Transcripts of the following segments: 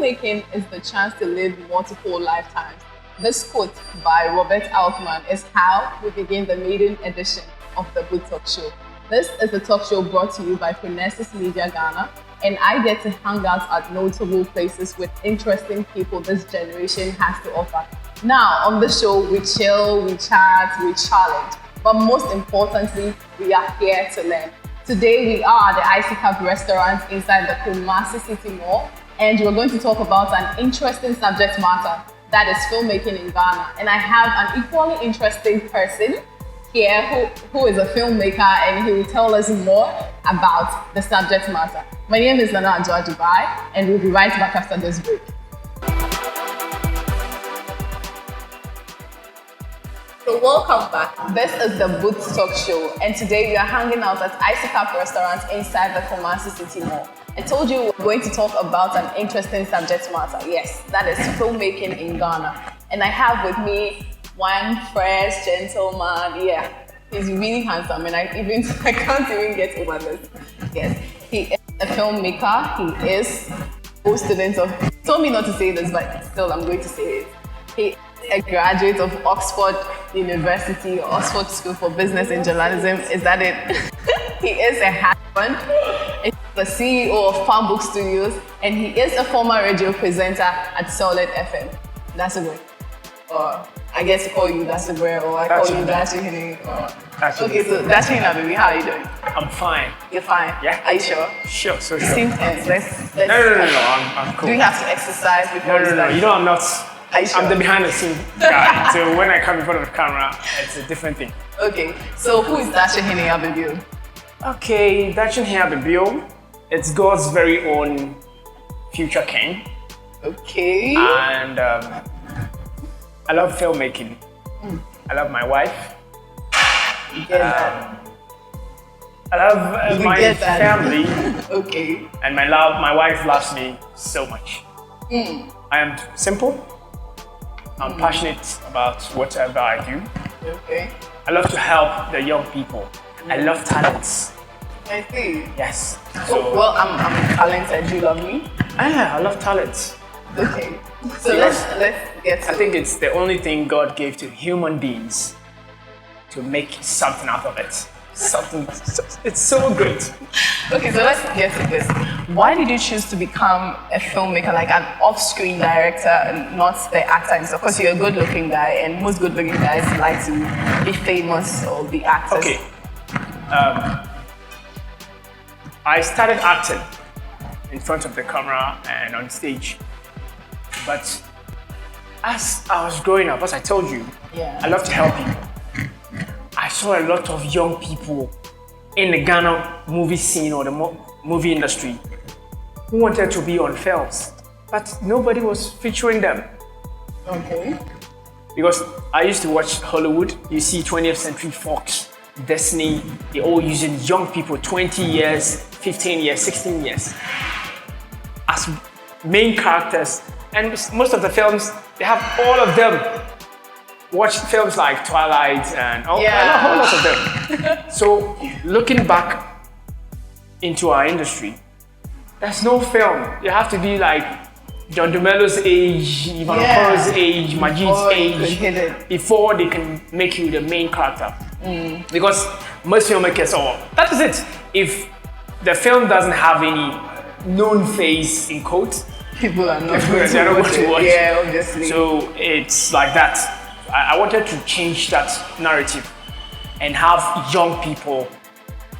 filmmaking is the chance to live multiple lifetimes. This quote by Robert Altman is how we begin the maiden edition of the Boot Talk Show. This is the talk show brought to you by Finesses Media Ghana, and I get to hang out at notable places with interesting people this generation has to offer. Now, on the show, we chill, we chat, we challenge, but most importantly, we are here to learn. Today, we are at the Icy Cup restaurant inside the Kumasi City Mall, and we're going to talk about an interesting subject matter, that is filmmaking in Ghana. And I have an equally interesting person here who is a filmmaker, and he will tell us more about the subject matter. My name is Nana Adjoa Dubai, and we'll be right back after this break. So welcome back. This is the Boot Talk Show, and today we are hanging out at Icy Cup restaurant inside the Kumasi City Mall. I told you we're going to talk about an interesting subject matter. Yes, that is filmmaking in Ghana. And I have with me one fresh gentleman. Yeah, he's really handsome, and I can't even get over this. Yes, he is a filmmaker. He is a student of. He told me not to say this, but still, I'm going to say it. He a graduate of Oxford University, Oxford School for Business and Journalism. Is that it? He is a husband. He's the CEO of Farm Book Studios, and he is a former radio presenter at Solid FM. That's a good. Or I guess I call you That's a great, or I call you That's a Hini. Okay, so That's Hini, baby. How are you doing? I'm fine. You're fine. Yeah. Are you sure? Sure, so sure. Seems tense. Let's No. I'm cool. Do we have to exercise before we No. start? You know I'm not. Sure? I'm the behind the scene guy. So when I come in front of the camera, it's a different thing. Okay. So who is Dasha Hini Abibu? Okay, Dachin here, Bill. It's God's very own future king. Okay. And I love filmmaking. I love my wife. You get that? I love my family. Okay. And my wife loves me so much. I am simple. I'm passionate about whatever I do. Okay. I love to help the young people. I love talents. I see. Yes. So, well, I'm talented. You love me? I love talents. Okay. So let's get to I think it's the only thing God gave to human beings to make something out of it. It's so great. Okay, so let's get to this. Why did you choose to become a filmmaker, like an off-screen director, and not the actor? Of course, you're a good-looking guy, and most good-looking guys like to be famous or be actors. Okay. I started acting in front of the camera and on stage. But as I was growing up, as I told you, Yeah. I love to help people. I saw a lot of young people in the Ghana movie scene or the movie industry who wanted to be on films, but nobody was featuring them. Okay. Because I used to watch Hollywood, you see 20th Century Fox, Disney, they're all using young people, 20 years, 15 years, 16 years, as main characters. And most of the films, they have all of them. Watch films like Twilight and a whole lot of them. So looking back into our industry, there's no film. You have to be like John DeMello's age, Ivan Okoro's age, Majid's age, before they can make you the main character. Because most filmmakers, that is it. If the film doesn't have any known face in quote, People are not going to watch. Yeah, obviously. So it's like that. I wanted to change that narrative and have young people,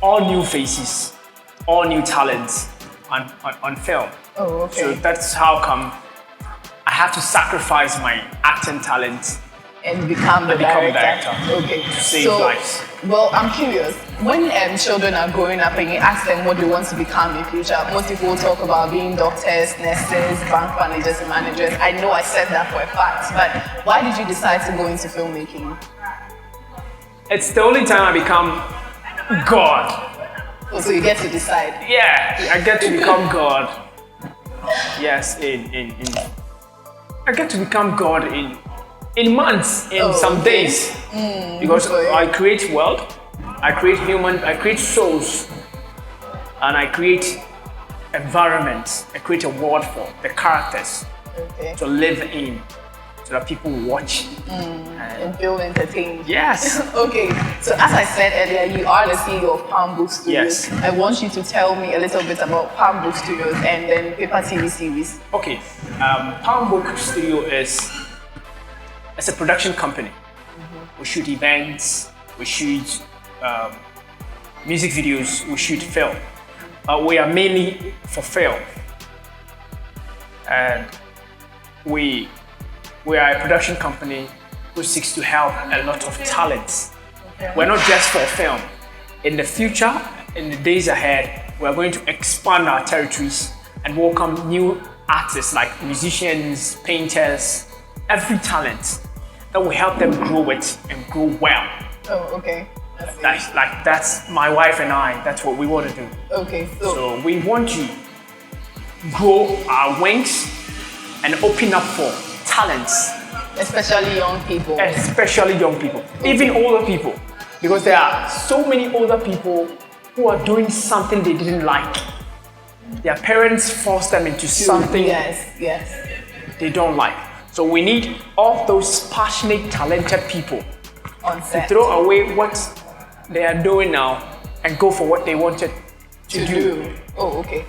all new faces, all new talents on film. Oh, okay. So that's how come I have to sacrifice my acting talent and become the director. Okay. To save lives. Well, I'm curious. When children are growing up and you ask them what they want to become in future, most people talk about being doctors, nurses, bank managers, and managers. I know I said that for a fact, but why did you decide to go into filmmaking? It's the only time I become God. Oh, so you get to decide? Yeah, I get to become God. Yes, I get to become God in months, in some days. Because I create world, I create human, I create souls, and I create environment and create a world for the characters to live in, so that people watch and feel entertained. Yes. Okay, so as I said earlier, you are the CEO of Palm Book Studios. Yes. I want you to tell me a little bit about Palm Book Studios and then Paper TV series. Okay, Palm Book Studio is a production company. We shoot events, we shoot music videos, we shoot film. We are mainly for film, and we are a production company who seeks to help a lot of talents. We're not just for film. In the future, in the days ahead, we're going to expand our territories and welcome new artists like musicians, painters, every talent that will help them grow it and grow well. Oh, okay. That's my wife and I, that's what we want to do. Okay, so we want to grow our wings and open up for talents. Especially young people. Especially young people. Even older people. Because there are so many older people who are doing something they didn't like. Their parents forced them into something they don't like. So we need all those passionate, talented people on set to throw away what they are doing now and go for what they wanted to do. Oh, okay.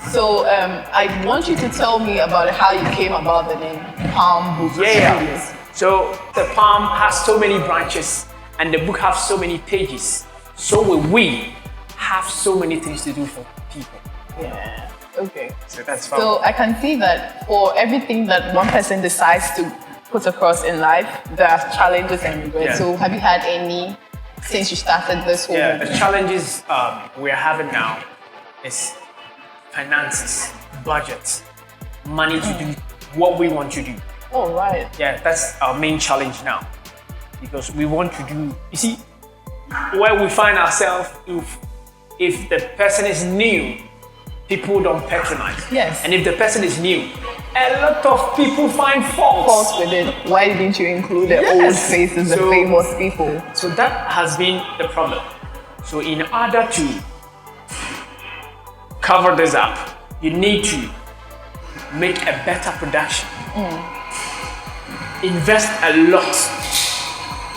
So I want you to tell me about how you came about the name Palm Book Studios. So the Palm has so many branches and the book has so many pages. So will we have so many things to do for people. Yeah. Okay. So that's fun. So I can see that for everything that one person decides to put across in life, there are challenges and regrets. Yeah. So have you had any since you started this whole the challenges we're having now is finances, budget, money to do what we want to do. Oh, right. Yeah, that's our main challenge now. Because we want to do, you see, where we find ourselves, if the person is new, people don't patronize. Yes. And if the person is new, a lot of people find faults with it. Why didn't you include the old faces, the famous people? So that has been the problem. So in order to cover this up, you need to make a better production. Invest a lot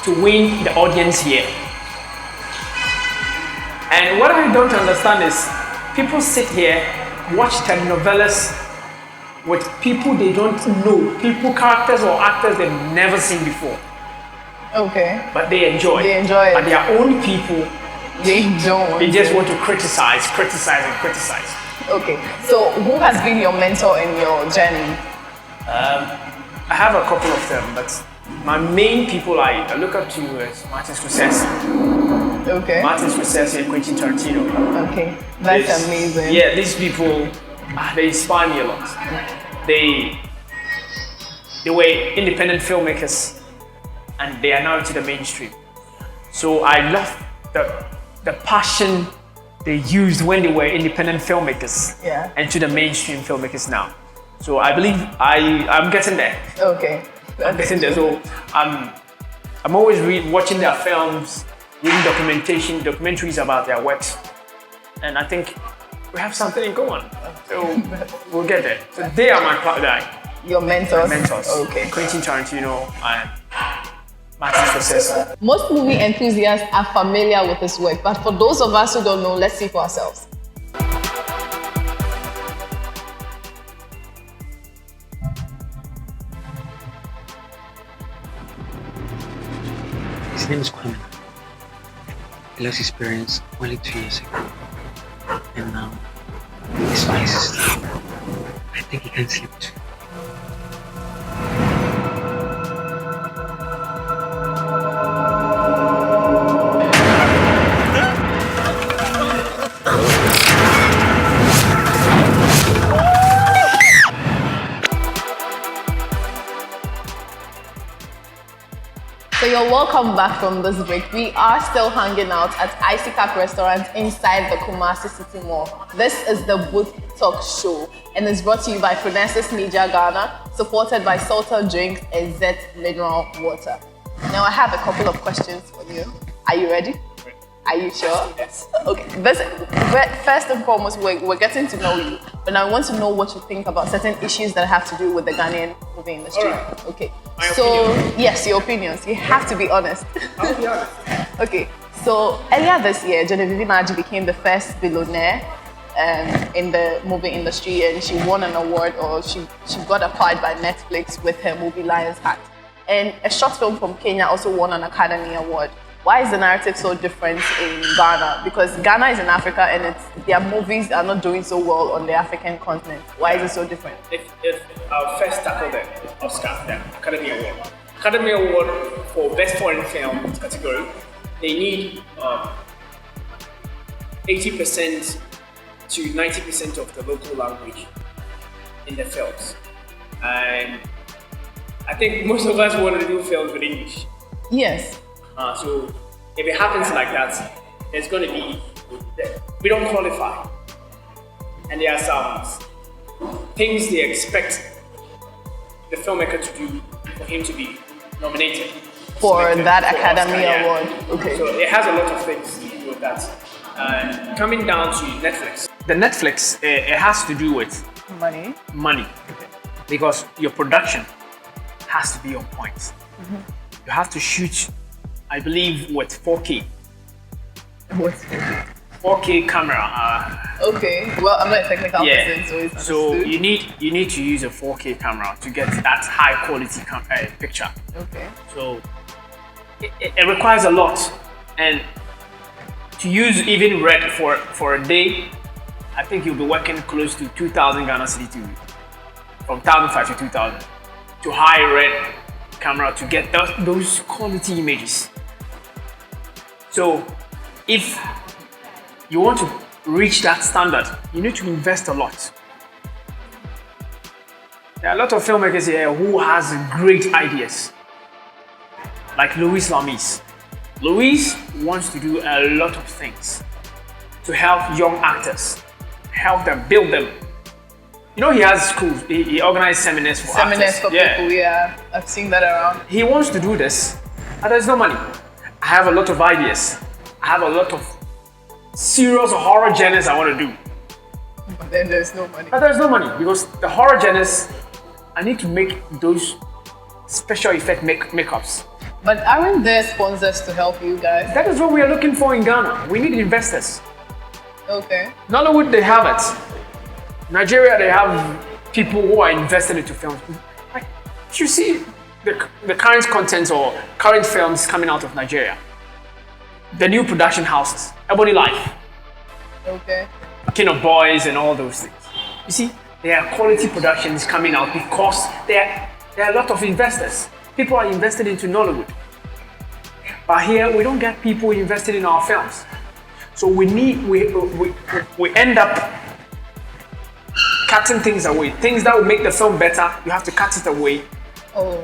to win the audience here. And what I don't understand is people sit here, watch telenovelas with people they don't know, characters or actors they've never seen before. Okay. But they enjoy. They enjoy it. But their own people, they don't. They just want to criticize. Okay. So who has been your mentor in your journey? I have a couple of them, but my main people I look up to is Martin Scorsese. Okay. Martin Scorsese and Quentin Tarantino. Okay. That's amazing. Yeah, these people, they inspire me a lot. They were independent filmmakers and they are now into the mainstream. So I love the passion they used when they were independent filmmakers and to the mainstream filmmakers now. So I believe I'm getting there. Okay. I'm getting there. So I'm always watching their films, reading documentaries about their works, and I think we have something in common. So we'll get there. So they are my your mentors. My mentors. Okay. Quentin Tarantino and Martin Scorsese. Most movie enthusiasts are familiar with his work, but for those of us who don't know, let's see for ourselves. His name is Kwame. He lost his parents only 2 years ago. And now, his eyes is asleep. I think he can sleep too. So you're welcome back from this break. We are still hanging out at Icy Cap Restaurant inside the Kumasi City Mall. This is the Booth Talk Show and it's brought to you by Phronesis Media Ghana, supported by Salter Drinks and Zet Mineral Water. Now I have a couple of questions for you. Are you ready? Are you sure? Yes. Okay. First and foremost, we're getting to know you, but I want to know what you think about certain issues that have to do with the Ghanaian movie industry. All right. Okay. My so opinion. yes, your opinions. You have to be honest. I'll be honest. Okay. So earlier this year, Genevieve Naji became the first billionaire in the movie industry, and she won an award, or she got acquired by Netflix with her movie Lion's Heart. And a short film from Kenya also won an Academy Award. Why is the narrative so different in Ghana? Because Ghana is in Africa, and their movies are not doing so well on the African continent. Why is it so different? If I'll first tackle the Oscar, the Academy Award. Academy Award for Best Foreign Film category, they need 80% to 90% of the local language in the films. And I think most of us want to do films with English. Yes. So if it happens like that, there's going to be, we don't qualify. And there are some things they expect the filmmaker to do for him to be nominated. For selected that for Academy Oscar, yeah. Award. Okay. So it has a lot of things to do with that. And coming down to Netflix. The Netflix, it has to do with Money. money. Because your production has to be on point. You have to shoot, I believe, with 4K. What's 4K camera. Okay. Well, I'm not a technical person, so it's So understood. you need to use a 4K camera to get that high quality picture. Okay. So it requires a lot, and to use even red for a day, I think you'll be working close to 2,000 Ghana cedi from 1,500 to 2,000 to high red camera to get those quality images. So if you want to reach that standard, you need to invest a lot. There are a lot of filmmakers here who has great ideas, like Louis Lamis. Louis wants to do a lot of things to help young actors, help them, build them. You know, he has schools, he organizes seminars for actors. For people, yeah. I've seen that around. He wants to do this, and there's no money. I have a lot of ideas. I have a lot of serious horror genres I want to do. But then there's no money. But there's no money, because the horror genres, I need to make those special effect makeups. But aren't there sponsors to help you guys? That is what we are looking for in Ghana. We need investors. Okay. Nollywood, they have it. Nigeria, they have people who are invested into films. Like, you see the current content or current films coming out of Nigeria. The new production houses, Ebony Life, Okay. King of Boys, and all those things. You see, there are quality productions coming out because there are a lot of investors. People are invested into Nollywood. But here, we don't get people invested in our films. So we end up cutting things away. Things that will make the film better, you have to cut it away Oh.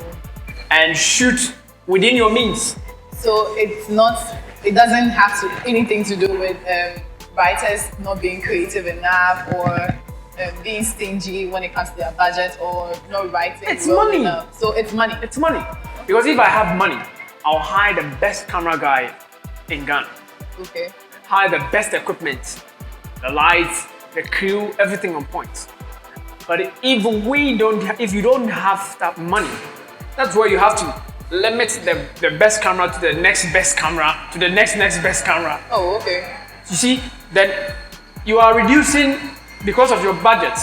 and shoot within your means. So it doesn't have anything to do with writers not being creative enough, or being stingy when it comes to their budget, or not writing It's well money. enough. So it's money. It's money. Because if I have money, I'll hire the best camera guy in Ghana. Okay. Hire the best equipment, the lights, the crew, everything on point. But if you don't have that money, that's where you have to limit the best camera to the next best camera to the next best camera. Oh, okay. You see, then you are reducing because of your budget.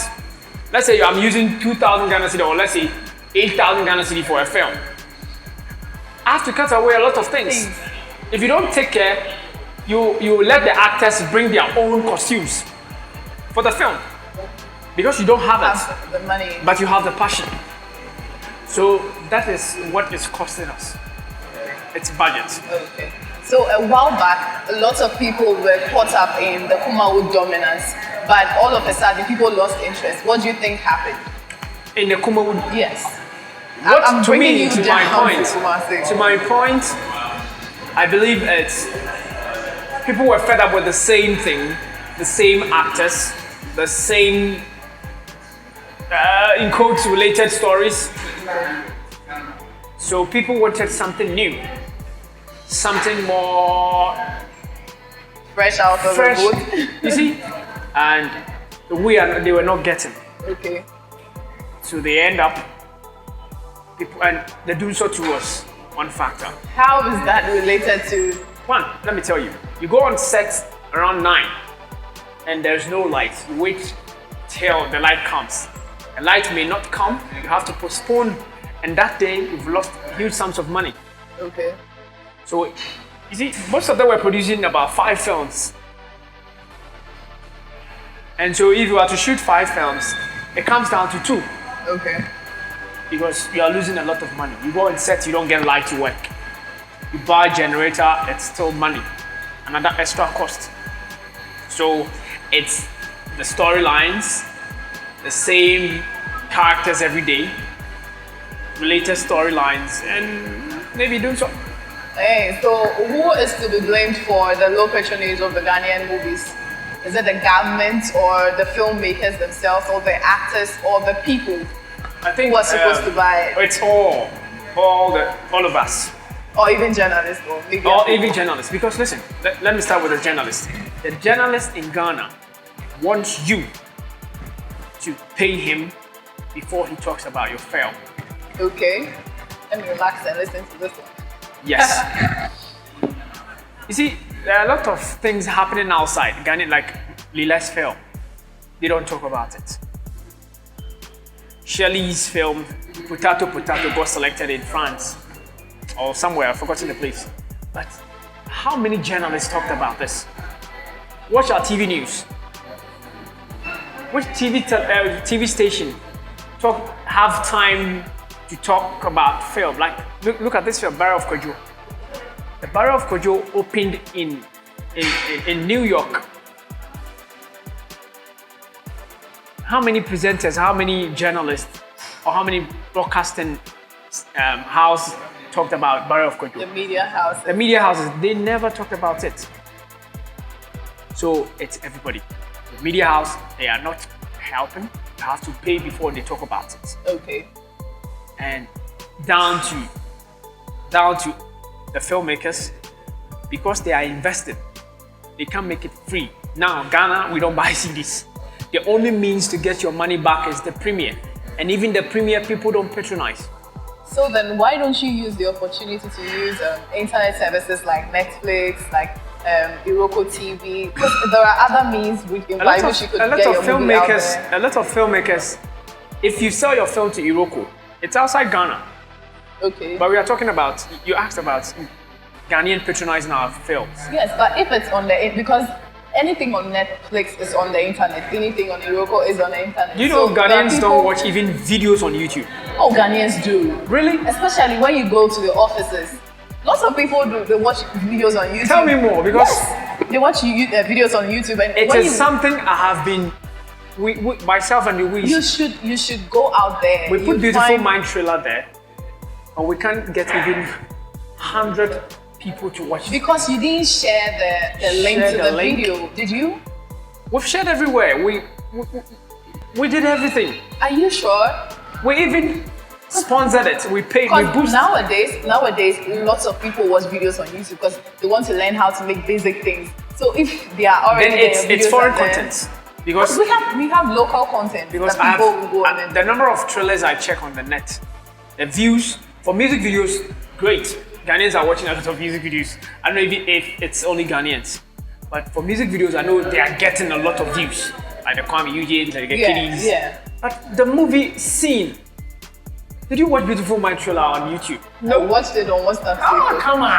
Let's say I'm using 2,000 Ghana cedi, or let's say 8,000 Ghana cedi for a film. I have to cut away a lot of things. If you don't take care, you let the actors bring their own costumes for the film, because you don't have it, Have the money. but you have the passion. So that is what is costing us. It's budget. Okay. So a while back, a lot of people were caught up in the Kumawood dominance, but all of a sudden people lost interest. What do you think happened? In the Kumawood, Yes. what I'm to bringing me, you to my down point, to Kumasi. to my point, I believe it's people were fed up with the same thing, the same actors, the same in quotes related stories. So people wanted something new, something more fresh out of Fresh, the boat. you see, and they were not getting. Okay. So they end up, people, and they do so to us. One factor. How is that related to? One, let me tell you. You go on set around 9, and there's no light. You wait till the light comes. The light may not come. You have to postpone, and that day you've lost huge sums of money. Okay. So, you see, most of them were producing about 5 films. And so if you are to shoot 5 films, it comes down to 2. Okay. Because you are losing a lot of money. You go on set, you don't get light to work. You buy a generator, it's still money. Another extra cost. So it's the storylines, the same characters every day, related storylines, and maybe doing so. Hey, so who is to be blamed for the low patronage of the Ghanaian movies? Is it the government or the filmmakers themselves or the actors or the people I think who are supposed to buy it? It's all of us. Or even journalists or media Or people? even journalists. Because listen, let me start with the journalist. The journalist in Ghana wants you to pay him before he talks about your film. Okay. Let me relax and listen to this one. Yes. You see, there are a lot of things happening outside Ghana, like Lila's film. They don't talk about it. Shirley's film, Potato Potato, got selected in France or somewhere, I've forgotten the place. But how many journalists talked about this? Watch our TV news. Which TV station have time to talk about film? Like, look at this film, Barrel of Kojo. The Barrel of Kojo opened in New York. How many presenters, how many journalists, or how many broadcasting house talked about Barrel of Kojo? The media houses. The media houses, they never talked about it. So it's everybody. The media house, they are not helping. You have to pay before they talk about it. Okay. And down to the filmmakers, because they are invested, they can't make it free. Now, Ghana, we don't buy CDs. The only means to get your money back is the premiere. And even the premiere, people don't patronize. So then why don't you use the opportunity to use internet services like Netflix, like Iroko TV? Because there are other means by which you could get your movie out there. A lot of filmmakers, if you sell your film to Iroko, it's outside Ghana. Okay. But we are talking about, you asked about Ghanaian patronizing our films. Yes, but if it's on the, because anything on Netflix is on the internet, anything on Iroko is on the internet. You know, so Ghanaians don't watch even videos on YouTube. Oh, Ghanaians do. Really? Especially when you go to the offices. Lots of people do, they watch videos on YouTube. Tell me more, because yes, they watch videos on YouTube. And it is something I have been, myself and we you should go out there. We put Beautiful Mind trailer there, and we can't get even 100 people to watch it. Because you didn't share the link to the video, did you? We've shared everywhere. We did everything. Are you sure? We even sponsored it. We paid. We boosted. Nowadays, lots of people watch videos on YouTube because they want to learn how to make basic things. So if they are already then it's foreign content. Because we have local content because that people will go on. The number of trailers I check on the net, the views for music videos, great. Ghanaians are watching a lot of music videos. I don't know if it's only Ghanaians, but for music videos, I know they are getting a lot of views. Like the Kwame Eugene, like the Kiddies. Yeah. But the movie scene. Did you watch Beautiful Mind trailer on YouTube? No, I watched it on WhatsApp. Oh, come on!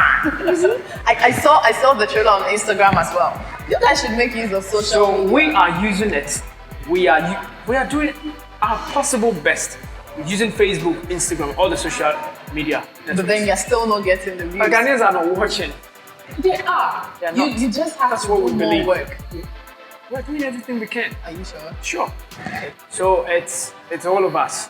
I saw the trailer on Instagram as well. You guys should make use of social media. So we are using it. We are doing our possible best. We're using Facebook, Instagram, all the social media. But then you're still not getting the views. But Ghanaians are not watching. They are. They're not. You just have That's to what do we more believe. work. We're doing everything we can. Are you sure? Sure. So it's all of us.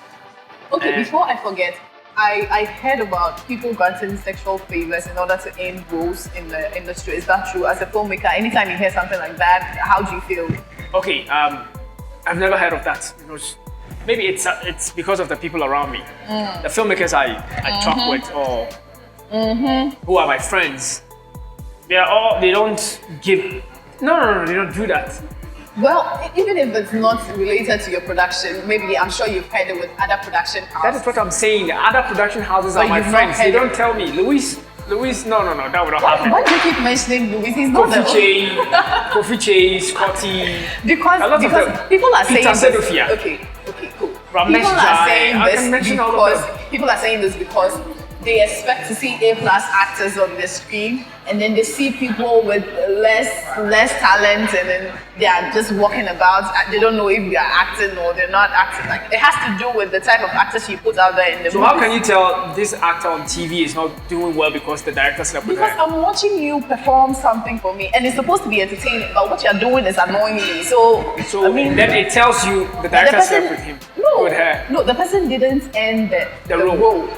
Okay, before I forget, I heard about people granting sexual favors in order to earn roles in the industry. Is that true? As a filmmaker, anytime you hear something like that, how do you feel? Okay, I've never heard of that. Maybe it's because of the people around me, the filmmakers I talk with, or who are my friends. They don't give No, they don't do that. Well, even if it's not related to your production, maybe I'm sure you've heard it with other production That houses. is what I'm saying. The other production houses But are my you've not friends. They heard don't it. tell me. Louis, no, that would not happen. Why do you keep mentioning Louis? He's not the Kofi Che, Scotty. because A lot of them. people are saying Peter this. Sedofia. Okay, cool. Ramesh People are Jai, saying I this can mention all of because them. people are saying this because they expect to see A-plus actors on the screen, and then they see people with less talent, and then they are just walking about. They don't know if they are acting or they're not acting. Like, it has to do with the type of actors you put out there in the So how can you tell this actor on TV is not doing well because the director slept with Because her? I'm watching you perform something for me, and it's supposed to be entertaining, but what you're doing is annoying me. So So I mean, then it tells you the the director person, slept with him, no, with her. no, the person didn't end the role. role.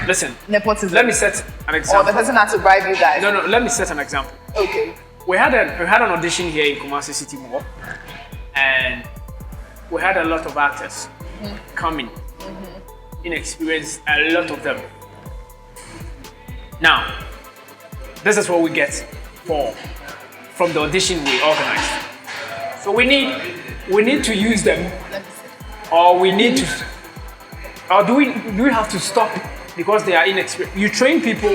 Listen, Nepotism. let me set an Or example. the person had to bribe you guys. No, let me set an example. Okay. We had an audition here in Kumasi City Mall, and we had a lot of actors coming, inexperienced, a lot of them. Now, this is what we get from the audition we organized. So we need to use them, Let me see. or we need to, or do we have to stop because they are inexperienced? You train people.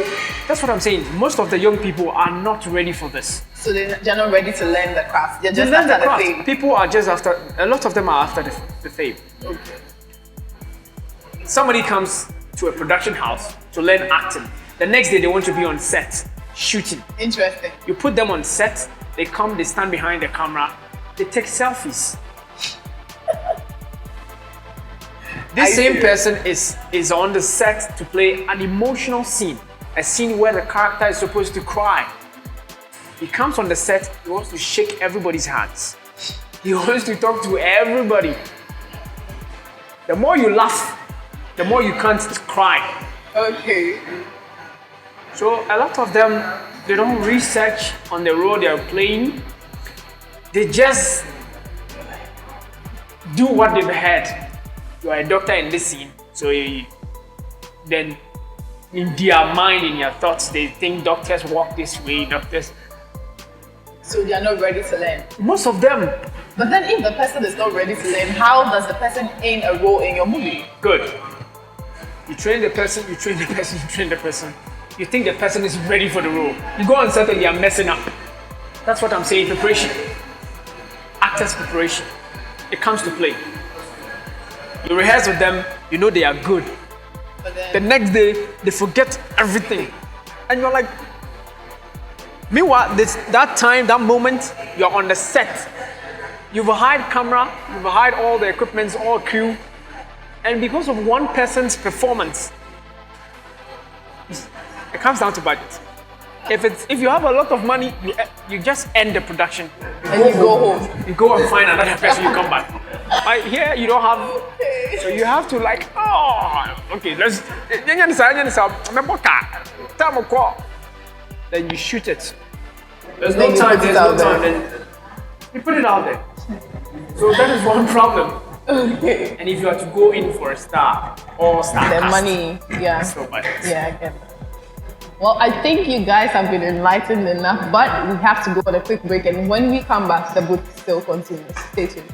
That's what I'm saying. Most of the young people are not ready for this. So they're not ready to learn the craft. They're They just learn after the craft. fame. People are just after. A lot of them are after the fame. Okay. Somebody comes to a production house to learn acting. The next day they want to be on set shooting. Interesting. You put them on set. They come. They stand behind the camera. They take selfies. This same person is on the set to play an emotional scene, a scene where the character is supposed to cry. He comes on the set, he wants to shake everybody's hands. He wants to talk to everybody. The more you laugh, the more you can't cry. Okay. So a lot of them, they don't research on the role they are playing. They just do what they've heard. You are a doctor in this scene, so then in their mind, in their thoughts, they think doctors walk this way, doctors. So they're not ready to learn. Most of them, But then if the person is not ready to learn, how does the person earn a role in your movie? good. You train the person, you train the person, you train the person. You think the person is ready for the role. You go on set and they are messing up. That's what I'm saying, preparation. Actors' preparation. It comes to play. You rehearse with them, you know they are good. But The then next day, they forget everything. And you're like, meanwhile, that time, that moment, you're on the set. You've hired camera, you've hired all the equipment, all crew. And because of one person's performance, it comes down to budget. If you have a lot of money, you just end the production. and you go home. You go and find another person, you come back. Here you don't have, so you have to like, okay, let's, then you shoot it. There's Then no you time, put it there's no out there. time, then you put it out there. So that is one problem. Okay. And if you are to go in for a star or star The cast, money, yeah. so budget. Yeah, I get that. Well, I think you guys have been enlightened enough, but we have to go on a quick break, and when we come back, the book still continues. Stay tuned.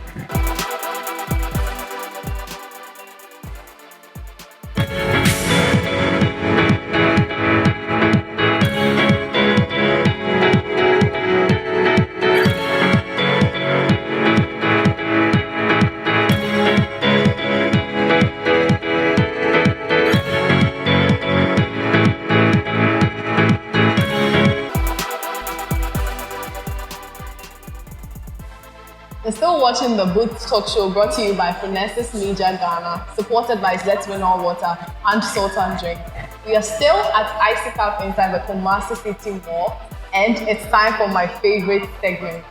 You're still watching the Booth Talk Show brought to you by Finesses Media Ghana, supported by Zet Mineral Water and Salt and Drink. We are still at Icy Cup inside the Kumasi City Mall, and it's time for my favorite segment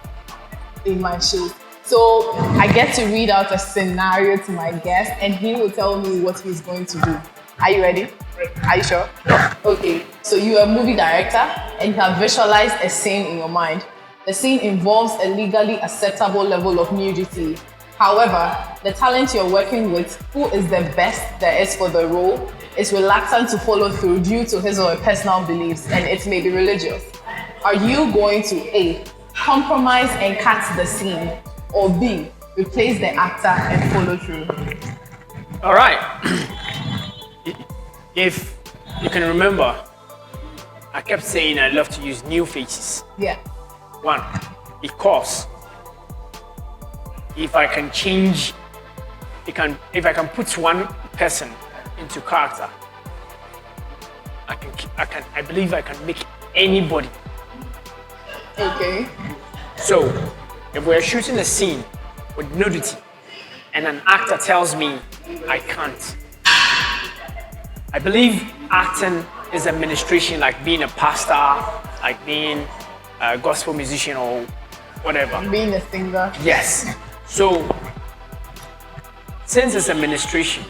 in my show. So I get to read out a scenario to my guest, and he will tell me what he's going to do. Are you ready? Are you sure? Okay, so you're a movie director and you have visualized a scene in your mind. The scene involves a legally acceptable level of nudity. However, the talent you're working with, who is the best there is for the role, is reluctant to follow through due to his or her personal beliefs, and it may be religious. are you going to A, compromise and cut the scene, or B, replace the actor and follow through? All right. If you can remember, I kept saying I love to use new faces. Yeah. One, because if I can change, if I can put one person into character, I believe I can make anybody. Okay. So, if we're shooting a scene with nudity and an actor tells me I can't, I believe acting is administration, like being a pastor, like being a gospel musician or whatever. Being a singer. Yes. So, since it's administration,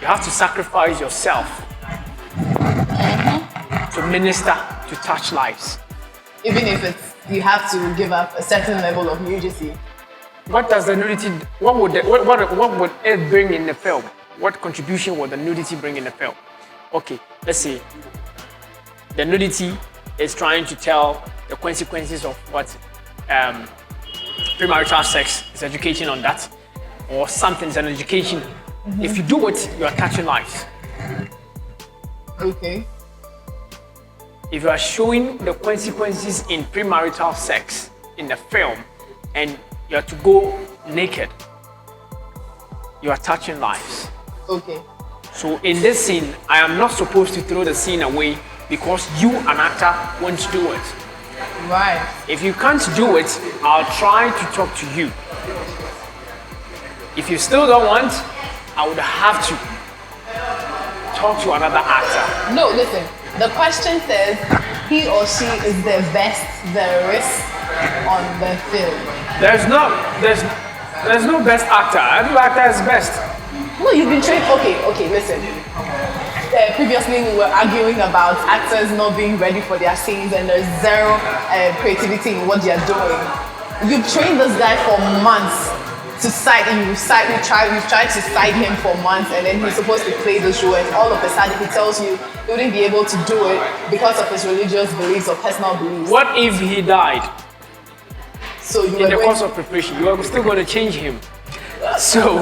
you have to sacrifice yourself to minister, to touch lives. Even if it's, you have to give up a certain level of nudity. What does the nudity, what would it bring in the film? What contribution would the nudity bring in the film? Okay, let's see. The nudity is trying to tell the consequences of what premarital sex is, education on that, or something is an education. If you do it, you are touching lives. Okay. If you are showing the consequences in premarital sex in the film and you have to go naked, you are touching lives. Okay. So in this scene, I am not supposed to throw the scene away because you, an actor, want to do it. Right. If you can't do it, I'll try to talk to you. If you still don't want, I would have to talk to another actor. No, listen. The question says he or she is the best there is on the film. There's no best actor. Every actor is best. No, you've been trained. Okay, listen. Previously, we were arguing about actors not being ready for their scenes and there's zero creativity in what they are doing. You've trained this guy for months to cite him. We've tried to cite him for months, and then he's supposed to play the show, and all of a sudden he tells you he wouldn't be able to do it because of his religious beliefs or personal beliefs. What if he died? So you in the course of preparation, you are still going to change him. So,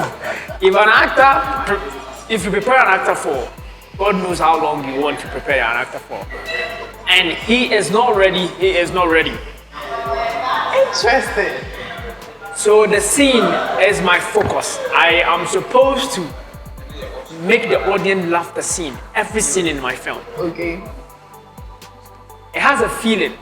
if an actor, if you prepare an actor for, God knows how long you want to prepare an actor for, and he is not ready, he is not ready. Interesting. So the scene is my focus. I am supposed to make the audience love the scene, every scene in my film. Okay. It has a feeling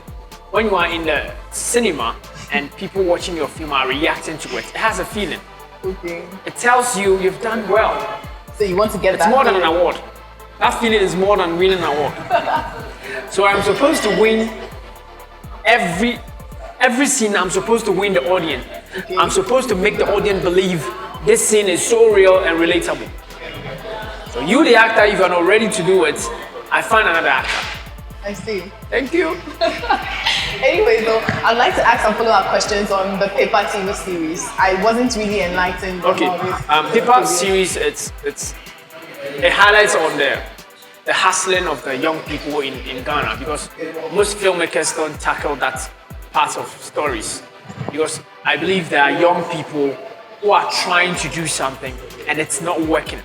when you are in the cinema and people watching your film are reacting to it. It has a feeling. Okay. It tells you you've done well. So you want to get it's that more feeling. than an award. That feeling is more than winning an award. So I'm supposed to win every scene. I'm supposed to win the audience. Okay. I'm supposed to make the audience believe this scene is so real and relatable. So you, the actor, if you're not ready to do it, I find another actor. I see. Thank you. Anyway, though, I'd like to ask some follow-up questions on the Paper TV series. I wasn't really enlightened. Okay. Paper series, it highlights on the hustling of the young people in Ghana, because most filmmakers don't tackle that part of stories. Because I believe there are young people who are trying to do something and it's not working.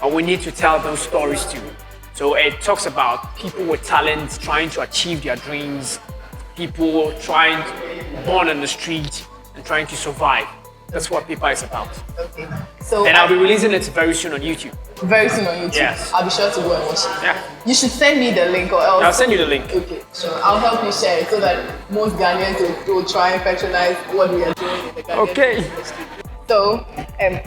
But we need to tell those stories too. So it talks about people with talent trying to achieve their dreams, people born on the street and trying to survive. That's what Paper is about. Okay. So and I'll be releasing it very soon on YouTube. Very soon on YouTube. Yes. I'll be sure to go and watch it. Yeah. You should send me the link, or else. I'll send you the link. Okay, sure. I'll help you share it so that most Ghanaians will try and patronize what we are doing in the Ghanaian Okay. industry. So,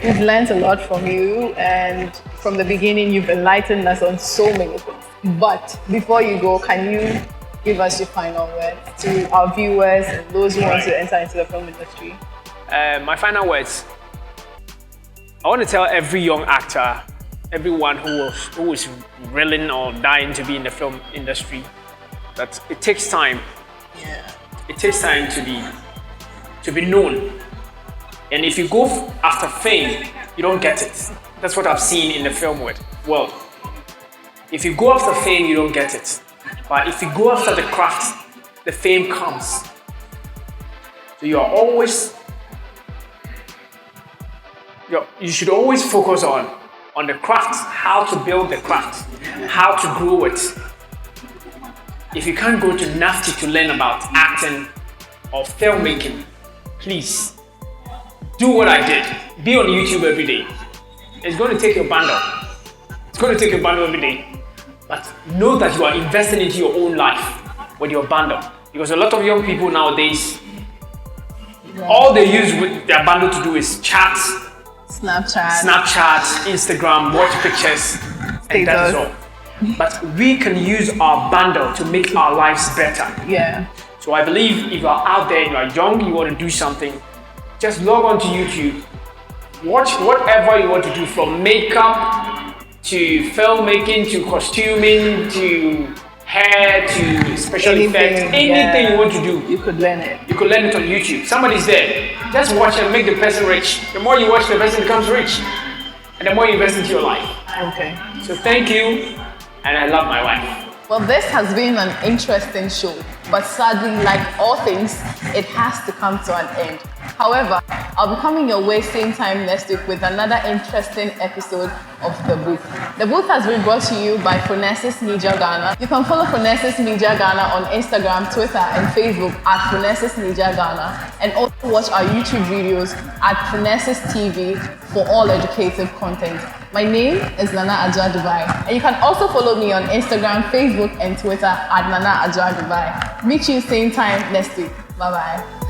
we've learned a lot from you, and from the beginning, you've enlightened us on so many things. But before you go, can you give us your final words to our viewers and those who want to enter into the film industry? My final words. I want to tell every young actor, everyone who is willing or dying to be in the film industry, that it takes time. Yeah. It takes time to be known. And if you go after fame, you don't get it. That's what I've seen in the film world. If you go after fame, you don't get it. But if you go after the craft the fame comes. So you should always focus on the craft, how to build the craft, how to grow it. If you can't go to NAFTI to learn about acting or filmmaking, please do what I did. Be on YouTube every day. It's going to take your bundle. It's going to take your bundle every day. But know that you are investing into your own life with your bundle. Because a lot of young people nowadays, all they use with their bundle to do is chat, Snapchat, Instagram, watch pictures, and that is all. But we can use our bundle to make our lives better. Yeah. So I believe if you are out there and you are young, you want to do something, just log on to YouTube, watch whatever you want to do, from makeup to filmmaking to costuming to hair to special effects, anything you want to do. You could learn it. You could learn it on YouTube. Somebody's there. Just watch and make the person rich. The more you watch, the person becomes rich. And the more you invest into your life. Okay. So thank you, and I love my wife. Well, this has been an interesting show, but sadly, like all things, it has to come to an end. However, I'll be coming your way same time next week with another interesting episode of The Booth. The Booth has been brought to you by Phonesis Media Ghana. You can follow Phonesis Media Ghana on Instagram, Twitter, and Facebook at Phonesis Media Ghana, and also watch our YouTube videos at Phonesis TV for all educative content. My name is Nana Ajwa Dubai, and you can also follow me on Instagram, Facebook, and Twitter at Nana Ajwa Dubai. Meet you same time next week. Bye-bye.